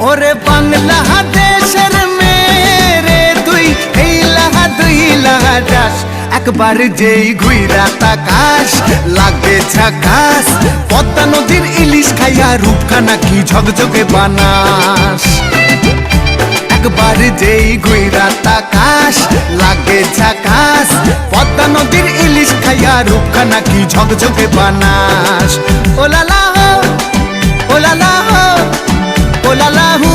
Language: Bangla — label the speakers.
Speaker 1: ওরে বাংলাদেশের মেরে তুই এই লাহা দুই লাহা যাস, একবার যেই ঘুইরা তাকাস লাগে ঝাকাস। পদ্মা নদীর ইলিশ খাইয়া রূপখানা কি ঝকঝকে বানাস, একবার যেই ঘুইরা তাকাস লাগে ঝাকাস। পদ্মা নদীর ইলিশ খাইয়া রূপখানা কি ঝকঝকে বানাস। ও লালা হো, ও লালা হো, ও লালা হো।